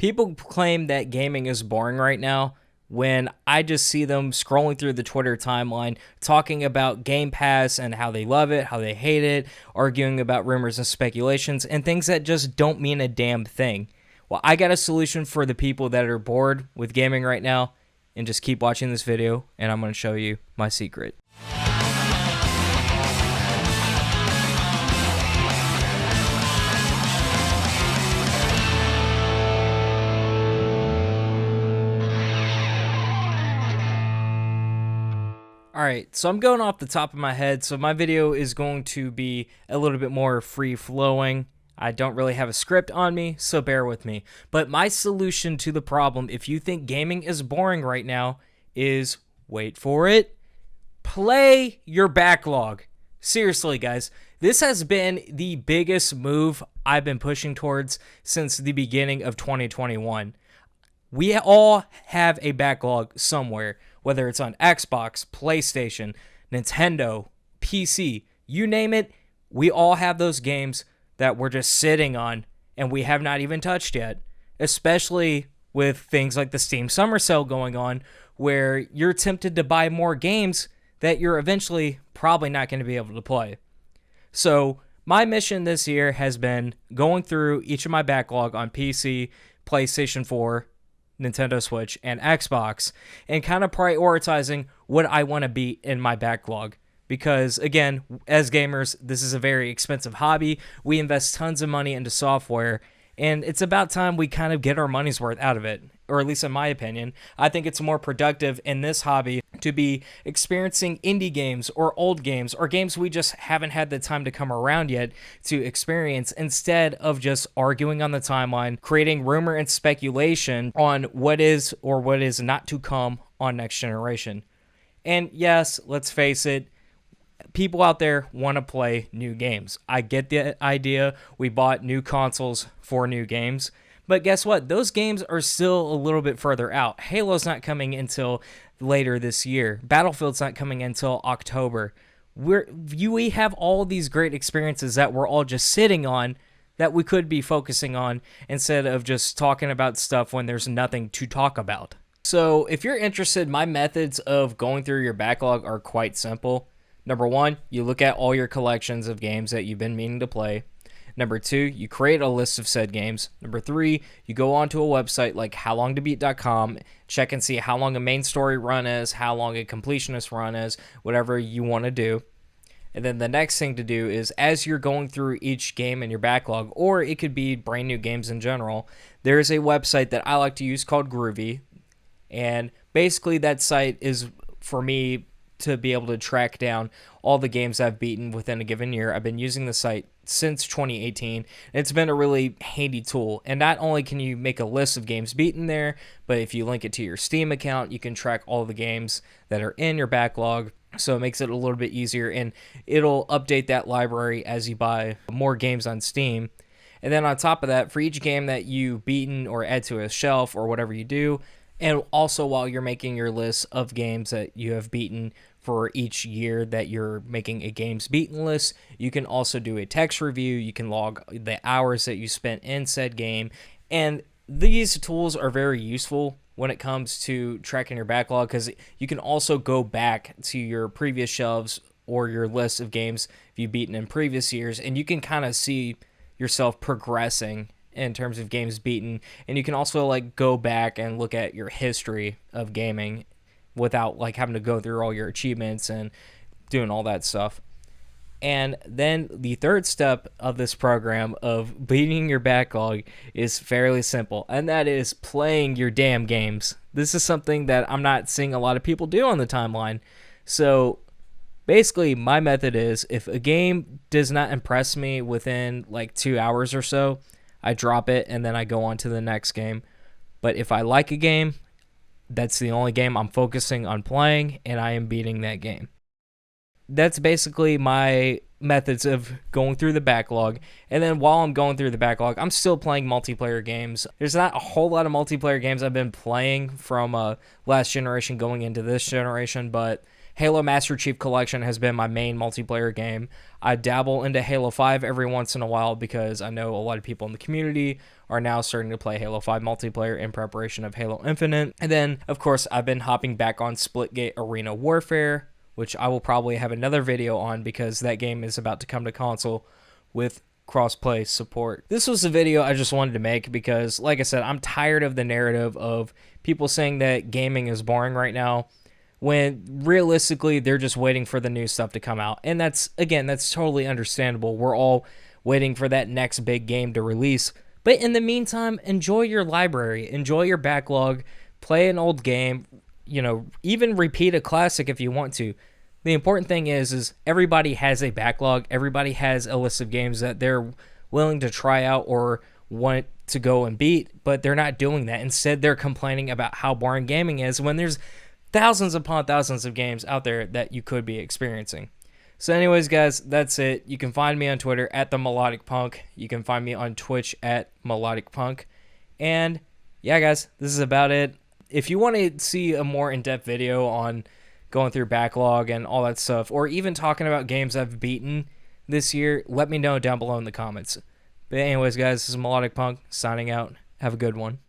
People claim that gaming is boring right now when I just see them scrolling through the Twitter timeline talking about Game Pass and how they love it, how they hate it, arguing about rumors and speculations, and things that just don't mean a damn thing. Well, I got a solution for the people that are bored with gaming right now, and just keep watching this video, and I'm going to show you my secret. Alright, so I'm going off the top of my head, so my video is going to be a little bit more free-flowing. I don't really have a script on me, so bear with me. But my solution to the problem, if you think gaming is boring right now, is, wait for it, play your backlog. Seriously, guys, this has been the biggest move I've been pushing towards since the beginning of 2021. We all have a backlog somewhere, whether it's on Xbox, PlayStation, Nintendo, PC, you name it. We all have those games that we're just sitting on and we have not even touched yet, especially with things like the Steam Summer Sale going on, where you're tempted to buy more games that you're eventually probably not going to be able to play. So my mission this year has been going through each of my backlog on PC, PlayStation 4, Nintendo Switch, and Xbox, and kind of prioritizing what I want to beat in my backlog. Because, again, as gamers, this is a very expensive hobby. We invest tons of money into software, and it's about time we kind of get our money's worth out of it. Or at least in my opinion, I think it's more productive in this hobby to be experiencing indie games or old games or games we just haven't had the time to come around yet to experience, instead of just arguing on the timeline, creating rumor and speculation on what is or what is not to come on next generation. And yes, let's face it, people out there want to play new games. I get the idea. We bought new consoles for new games. But guess what? Those games are still a little bit further out. Halo's not coming until later this year. Battlefield's not coming until October. We have all these great experiences that we're all just sitting on that we could be focusing on instead of just talking about stuff when there's nothing to talk about. So if you're interested, my methods of going through your backlog are quite simple. Number one, you look at all your collections of games that you've been meaning to play. Number two, you create a list of said games. Number three, you go onto a website like howlongtobeat.com, check and see how long a main story run is, how long a completionist run is, whatever you want to do. And then the next thing to do is, as you're going through each game in your backlog, or it could be brand new games in general, there is a website that I like to use called Groovy. And basically that site is for me to be able to track down all the games I've beaten within a given year. I've been using the site since 2018. It's been a really handy tool. And not only can you make a list of games beaten there, but if you link it to your Steam account, you can track all the games that are in your backlog. So it makes it a little bit easier, and it'll update that library as you buy more games on Steam. And then on top of that, for each game that you've beaten or add to a shelf or whatever you do, and also while you're making your list of games that you have beaten for each year that you're making a games beaten list, you can also do a text review. You can log the hours that you spent in said game. And these tools are very useful when it comes to tracking your backlog, because you can also go back to your previous shelves or your list of games you've beaten in previous years, and you can kind of see yourself progressing in terms of games beaten. And you can also like go back and look at your history of gaming without like having to go through all your achievements and doing all that stuff. And then the third step of this program of beating your backlog is fairly simple, and that is playing your damn games. This is something that I'm not seeing a lot of people do on the timeline. So basically my method is, if a game does not impress me within like 2 hours or so, I drop it and then I go on to the next game. But if I like a game, that's the only game I'm focusing on playing, and I am beating that game. That's basically my methods of going through the backlog. And then while I'm going through the backlog, I'm still playing multiplayer games. There's not a whole lot of multiplayer games I've been playing from last generation going into this generation, but Halo Master Chief Collection has been my main multiplayer game. I dabble into Halo 5 every once in a while because I know a lot of people in the community are now starting to play Halo 5 multiplayer in preparation of Halo Infinite. And then, of course, I've been hopping back on Splitgate Arena Warfare, which I will probably have another video on because that game is about to come to console with cross-play support. This was a video I just wanted to make because, like I said, I'm tired of the narrative of people saying that gaming is boring right now when realistically they're just waiting for the new stuff to come out. And that's totally understandable. We're all waiting for that next big game to release. But in the meantime, enjoy your library, enjoy your backlog, play an old game, even repeat a classic if you want to. The important thing is everybody has a backlog. Everybody has a list of games that they're willing to try out or want to go and beat, but they're not doing that. Instead, they're complaining about how boring gaming is when there's thousands upon thousands of games out there that you could be experiencing. So anyways, guys, that's it. You can find me on Twitter at The Melodic Punk. You can find me on Twitch at Melodic Punk. And yeah, guys, this is about it. If you want to see a more in-depth video on going through backlog and all that stuff, or even talking about games I've beaten this year, let me know down below in the comments. But anyways, guys, this is Melodic Punk signing out. Have a good one.